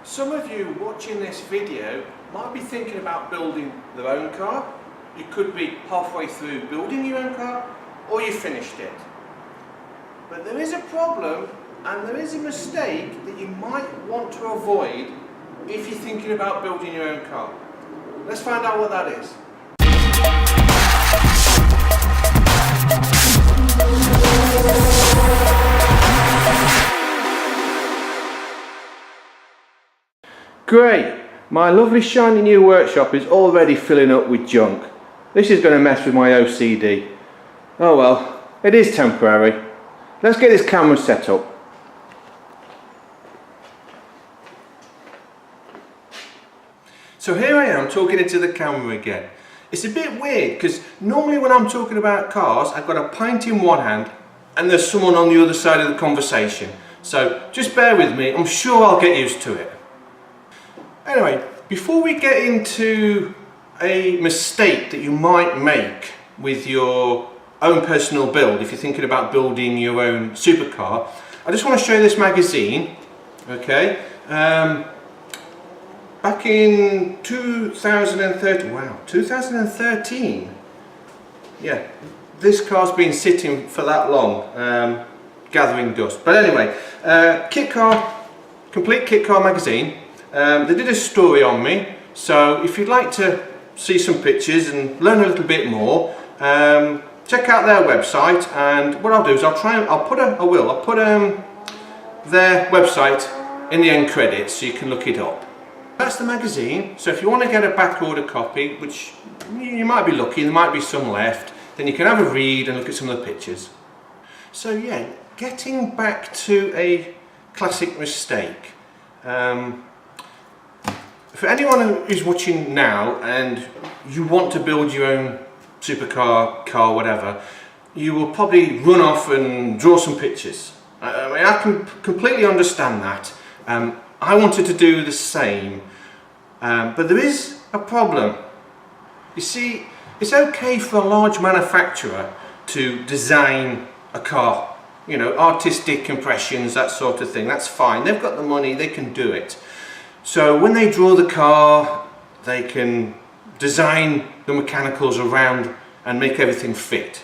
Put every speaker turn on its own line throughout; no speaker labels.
Some of you watching this video might be thinking about building their own car. You could be halfway through building your own car, or you finished it. But there is a problem and there is a mistake that you might want to avoid if you're thinking about building your own car. Let's find out what that is. Great! My lovely shiny new workshop is already filling up with junk. This is going to mess with my OCD. Oh well, it is temporary. Let's get this camera set up. So here I am talking into the camera again. It's a bit weird because normally when I'm talking about cars I've got a pint in one hand and there's someone on the other side of the conversation. So just bear with me, I'm sure I'll get used to it. Anyway, before we get into a mistake that you might make with your own personal build, if you're thinking about building your own supercar, I just want to show you this magazine. Okay, back in 2013, yeah, this car's been sitting for that long, gathering dust. But anyway, complete kit car magazine. They did a story on me, so if you'd like to see some pictures and learn a little bit more, check out their website. And what I'll do is I'll put their website in the end credits so you can look it up. That's the magazine. So if you want to get a back order copy, which you might be lucky, there might be some left, then you can have a read and look at some of the pictures. So yeah, getting back to a classic mistake. For anyone who's watching now and you want to build your own supercar, car, whatever, you will probably run off and draw some pictures. I mean, I can completely understand that. I wanted to do the same, but there is a problem. You see, it's okay for a large manufacturer to design a car, you know, artistic impressions, that sort of thing. That's fine. They've got the money, they can do it. So when they draw the car, they can design the mechanicals around and make everything fit.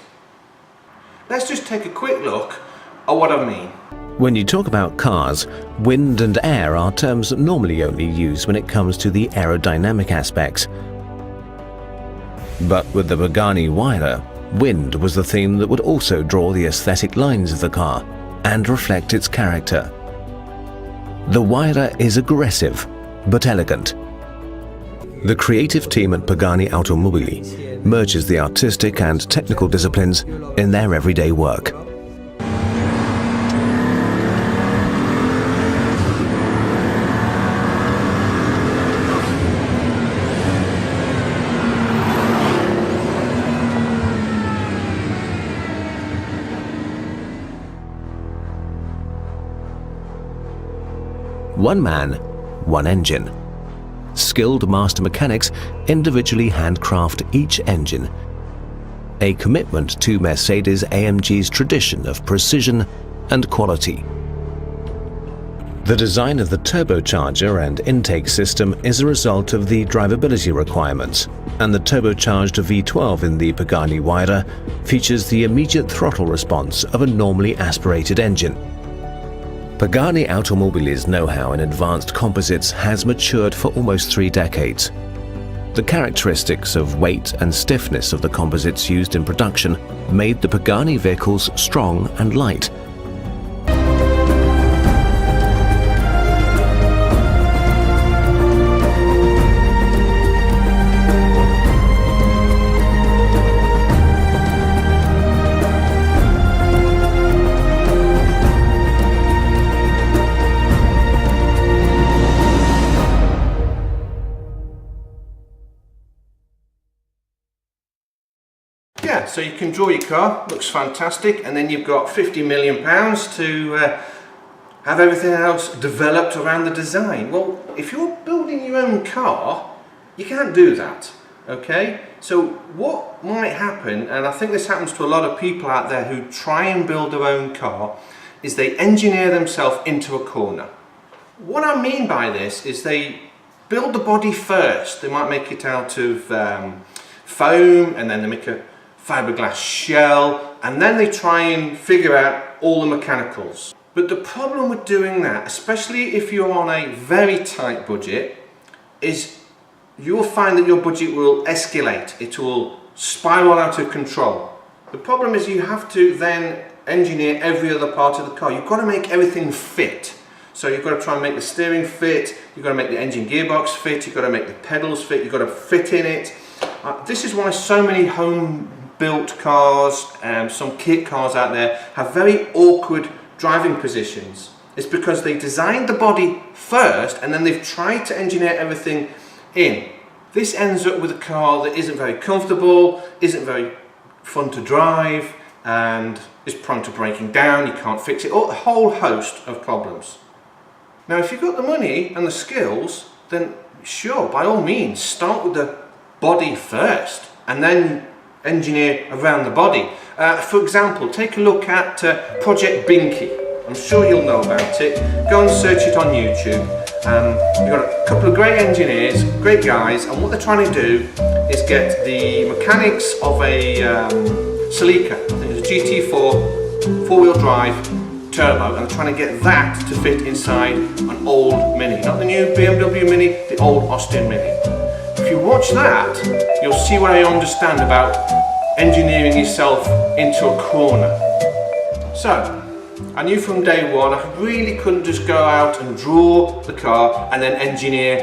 Let's just take a quick look at what I mean.
When you talk about cars, wind and air are terms normally only used when it comes to the aerodynamic aspects. But with the Pagani Huayra, wind was the theme that would also draw the aesthetic lines of the car and reflect its character. The Huayra is aggressive, but elegant. The creative team at Pagani Automobili merges the artistic and technical disciplines in their everyday work. One man, one engine. Skilled master mechanics individually handcraft each engine. A commitment to Mercedes-AMG's tradition of precision and quality. The design of the turbocharger and intake system is a result of the drivability requirements, and the turbocharged V12 in the Pagani Huayra features the immediate throttle response of a normally aspirated engine. Pagani Automobili's know-how in advanced composites has matured for almost 3 decades. The characteristics of weight and stiffness of the composites used in production made the Pagani vehicles strong and light.
Yeah, so you can draw your car, looks fantastic, and then you've got £50 million to have everything else developed around the design. Well, if you're building your own car, you can't do that, okay? So what might happen, and I think this happens to a lot of people out there who try and build their own car, is they engineer themselves into a corner. What I mean by this is they build the body first. They might make it out of foam, and then they make a fiberglass shell, and then they try and figure out all the mechanicals. But the problem with doing that, especially if you're on a very tight budget, is you'll find that your budget will escalate. It will spiral out of control. The problem is you have to then engineer every other part of the car. You've got to make everything fit. So you've got to try and make the steering fit, you've got to make the engine gearbox fit, you've got to make the pedals fit, you've got to fit in it. This is why so many home-built cars, some kit cars out there, have very awkward driving positions. It's because they designed the body first and then they've tried to engineer everything in. This ends up with a car that isn't very comfortable, isn't very fun to drive, and is prone to breaking down, you can't fix it, or a whole host of problems. Now if you've got the money and the skills, then sure, by all means, start with the body first and then engineer around the body. For example, take a look at Project Binky. I'm sure you'll know about it. Go and search it on YouTube. You've got a couple of great engineers, great guys, and what they're trying to do is get the mechanics of a Celica, I think it's a GT4 four-wheel drive turbo, and they're trying to get that to fit inside an old Mini. Not the new BMW Mini, the old Austin Mini. If you watch that, you'll see what I understand about engineering yourself into a corner. So, I knew from day one I really couldn't just go out and draw the car and then engineer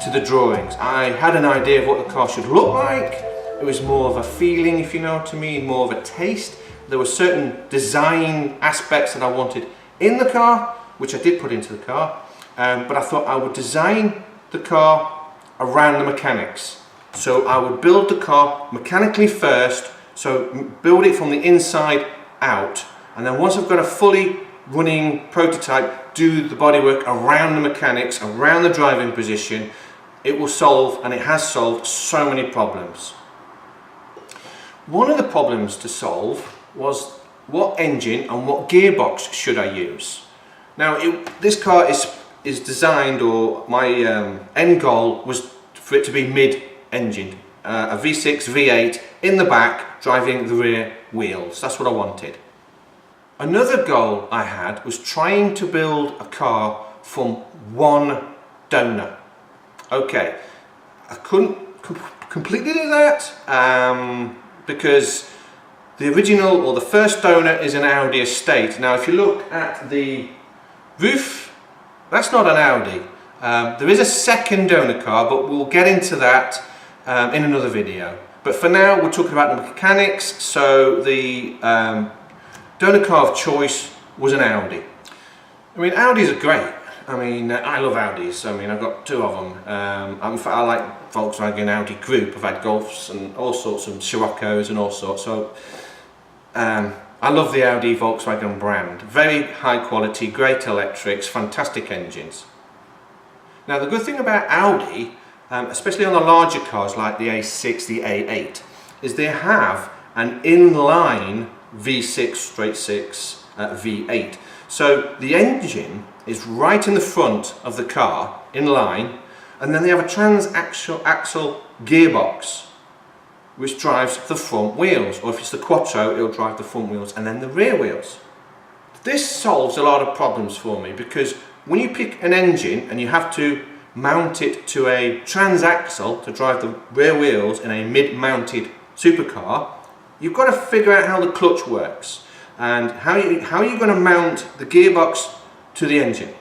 to the drawings. I had an idea of what the car should look like. It was more of a feeling, if you know what I mean, more of a taste. There were certain design aspects that I wanted in the car, which I did put into the car, but I thought I would design the car around the mechanics. So I would build the car mechanically first, so build it from the inside out, and then once I've got a fully running prototype, do the bodywork around the mechanics, around the driving position. It will solve, and it has solved, so many problems. One of the problems to solve was what engine and what gearbox should I use. Now this car is designed, or my end goal was for it to be mid-engined, a V6, V8 in the back driving the rear wheels. That's what I wanted. Another goal I had was trying to build a car from one donor. Okay, I couldn't completely do that because the original, or the first donor, is an Audi estate. Now if you look at the roof, that's not an Audi. There is a second donor car, but we'll get into that in another video. But for now we're talking about the mechanics. So the donor car of choice was an Audi. I mean, Audis are great. I mean, I love Audis. I mean, I've got two of them. I like Volkswagen Audi Group. I've had Golfs and all sorts of Scirocco's and all sorts. So I love the Audi Volkswagen brand. Very high quality, great electrics, fantastic engines. Now the good thing about Audi, especially on the larger cars like the A6, the A8, is they have an inline V6/6 V8. So the engine is right in the front of the car, in line, and then they have a trans-axle gearbox which drives the front wheels, or if it's the Quattro, it'll drive the front wheels and then the rear wheels. This solves a lot of problems for me, because when you pick an engine and you have to mount it to a transaxle to drive the rear wheels in a mid-mounted supercar, you've got to figure out how the clutch works and how are you going to mount the gearbox to the engine.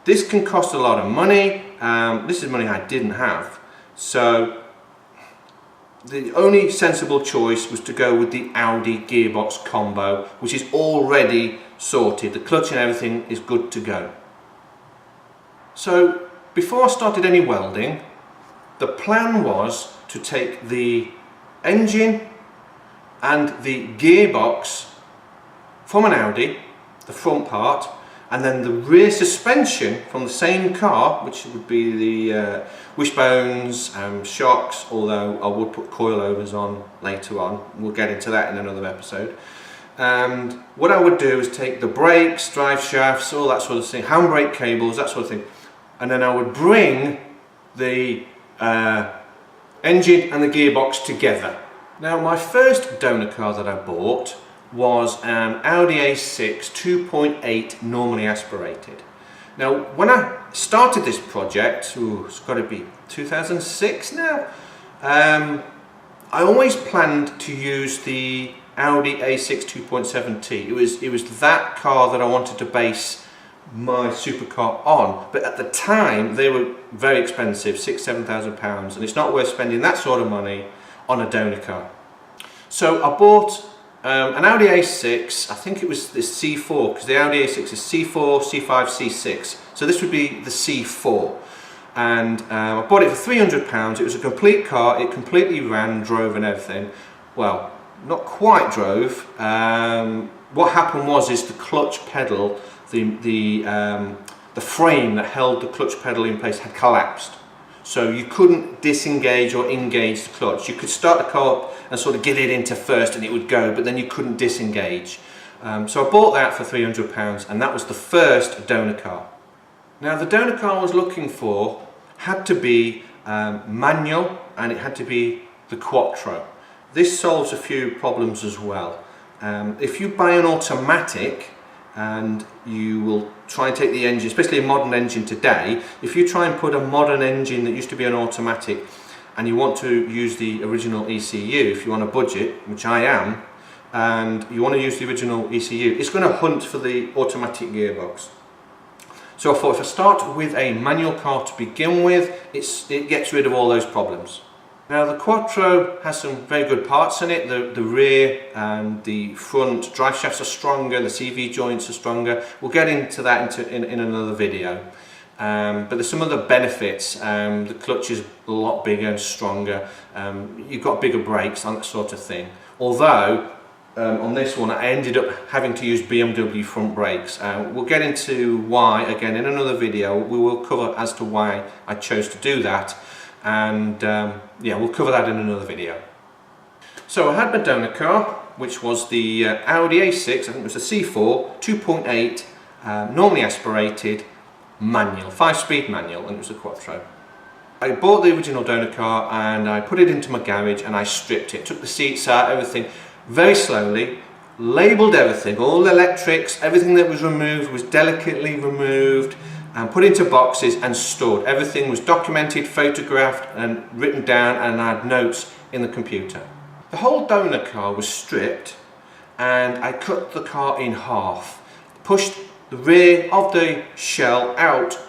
This can cost a lot of money. This is money I didn't have, so the only sensible choice was to go with the Audi gearbox combo, which is already sorted. The clutch and everything is good to go. So before I started any welding, the plan was to take the engine and the gearbox from an Audi, the front part, and then the rear suspension from the same car, which would be the wishbones, shocks, although I would put coilovers on later on. We'll get into that in another episode. and what I would do is take the brakes, drive shafts, all that sort of thing, handbrake cables, that sort of thing, and then I would bring the engine and the gearbox together. Now, my first donor car that I bought was an Audi A6 2.8 normally aspirated. Now, when I started this project, it's got to be 2006 now, I always planned to use the Audi A6 2.7T. It was that car that I wanted to base my supercar on, but at the time they were very expensive, £6,000–7,000, and it's not worth spending that sort of money on a donor car. So I bought an Audi A6, I think it was the C4, because the Audi A6 is C4, C5, C6, so this would be the C4, and I bought it for £300. It was a complete car, it completely ran, drove and everything. Well, not quite drove. What happened was the clutch pedal, the frame that held the clutch pedal in place had collapsed. So you couldn't disengage or engage the clutch. You could start the car up and sort of get it into first and it would go, but then you couldn't disengage. So I bought that for £300, and that was the first donor car. Now, the donor car I was looking for had to be manual, and it had to be the Quattro. This solves a few problems as well. If you buy an automatic, and you will try and take the engine, especially a modern engine today, if you try and put a modern engine that used to be an automatic and you want to use the original ECU, if you're on a budget, which I am, and you want to use the original ECU, it's going to hunt for the automatic gearbox. So I thought, if I start with a manual car to begin with, it gets rid of all those problems. Now, the Quattro has some very good parts in it. The rear and the front drive shafts are stronger, the CV joints are stronger. We'll get into that in another video. But there's some other benefits. The clutch is a lot bigger and stronger. You've got bigger brakes and that sort of thing. Although, on this one, I ended up having to use BMW front brakes. We'll get into why, again, in another video. We will cover as to why I chose to do that. And yeah, we'll cover that in another video. So I had my donor car, which was the Audi A6, I think it was a C4 2.8 normally aspirated manual, 5-speed manual, and it was a Quattro. I bought the original donor car and I put it into my garage and I stripped it, took the seats out, everything, very slowly, labelled everything, all the electrics, everything that was removed was delicately removed and put into boxes and stored. Everything was documented, photographed and written down, and I had notes in the computer. The whole donor car was stripped and I cut the car in half, pushed the rear of the shell out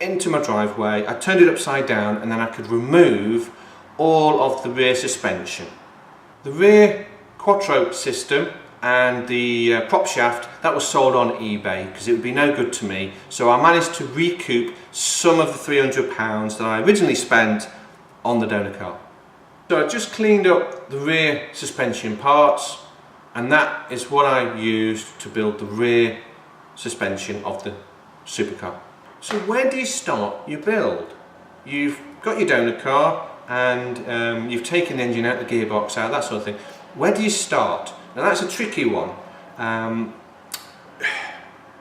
into my driveway, I turned it upside down, and then I could remove all of the rear suspension. The rear Quattro system and the prop shaft, that was sold on eBay because it would be no good to me, so I managed to recoup some of the £300 that I originally spent on the donor car. So I just cleaned up the rear suspension parts, and that is what I used to build the rear suspension of the supercar. So where do you start your build? You've got your donor car and you've taken the engine out, the gearbox out, that sort of thing. Where do you start? Now that's a tricky one.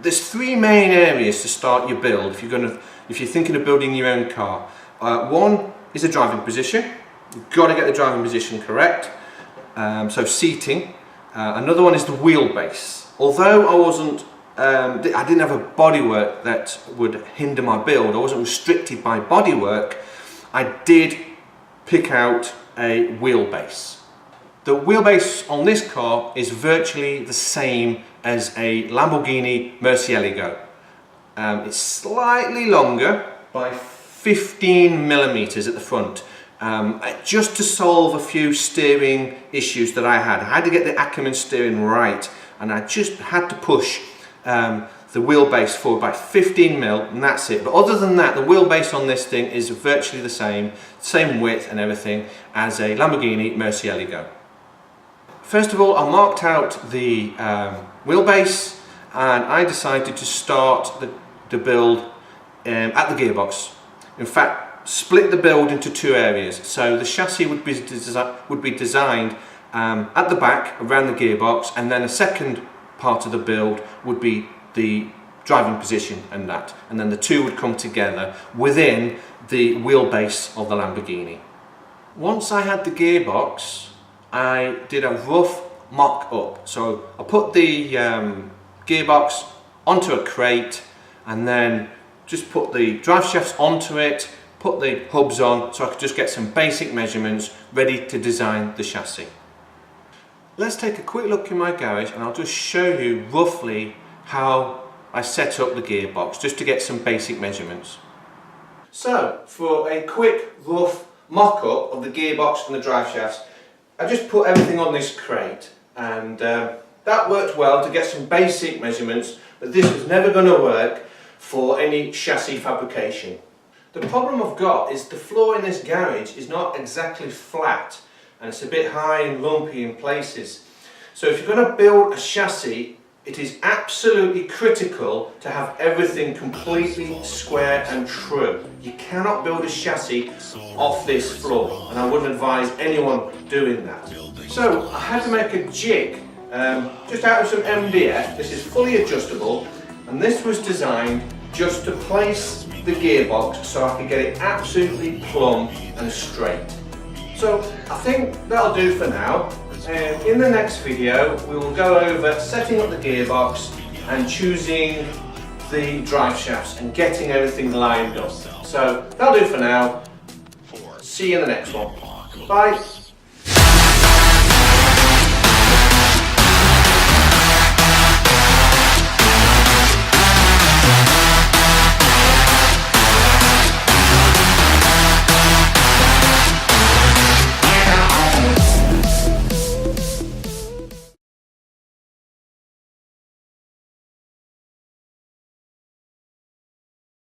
There's three main areas to start your build if you're thinking of building your own car. One is the driving position. You've got to get the driving position correct. So seating. Another one is the wheelbase. Although I didn't have a bodywork that would hinder my build, I wasn't restricted by bodywork, I did pick out a wheelbase. The wheelbase on this car is virtually the same as a Lamborghini Murcielago. It's slightly longer by 15mm at the front, just to solve a few steering issues that I had. I had to get the Ackerman steering right, and I just had to push the wheelbase forward by 15mm, and that's it. But other than that, the wheelbase on this thing is virtually the same width and everything as a Lamborghini Murcielago. First of all, I marked out the wheelbase, and I decided to start the build at the gearbox. In fact, split the build into two areas. So the chassis would be designed at the back around the gearbox, and then a second part of the build would be the driving position and that, and then the two would come together within the wheelbase of the Lamborghini. Once I had the gearbox, I did a rough mock-up. So I put the gearbox onto a crate and then just put the drive shafts onto it, put the hubs on so I could just get some basic measurements ready to design the chassis. Let's take a quick look in my garage and I'll just show you roughly how I set up the gearbox just to get some basic measurements. So for a quick rough mock-up of the gearbox and the drive shafts, I just put everything on this crate, and that worked well to get some basic measurements, but this was never going to work for any chassis fabrication. The problem I've got is the floor in this garage is not exactly flat and it's a bit high and lumpy in places. So if you're going to build a chassis, it is absolutely critical to have everything completely square and true. You cannot build a chassis off this floor, and I wouldn't advise anyone doing that. So I had to make a jig just out of some MDF. This is fully adjustable, and this was designed just to place the gearbox so I could get it absolutely plumb and straight. So I think that'll do for now. In the next video we will go over setting up the gearbox and choosing the drive shafts and getting everything lined up. So that'll do for now. See you in the next one. Bye.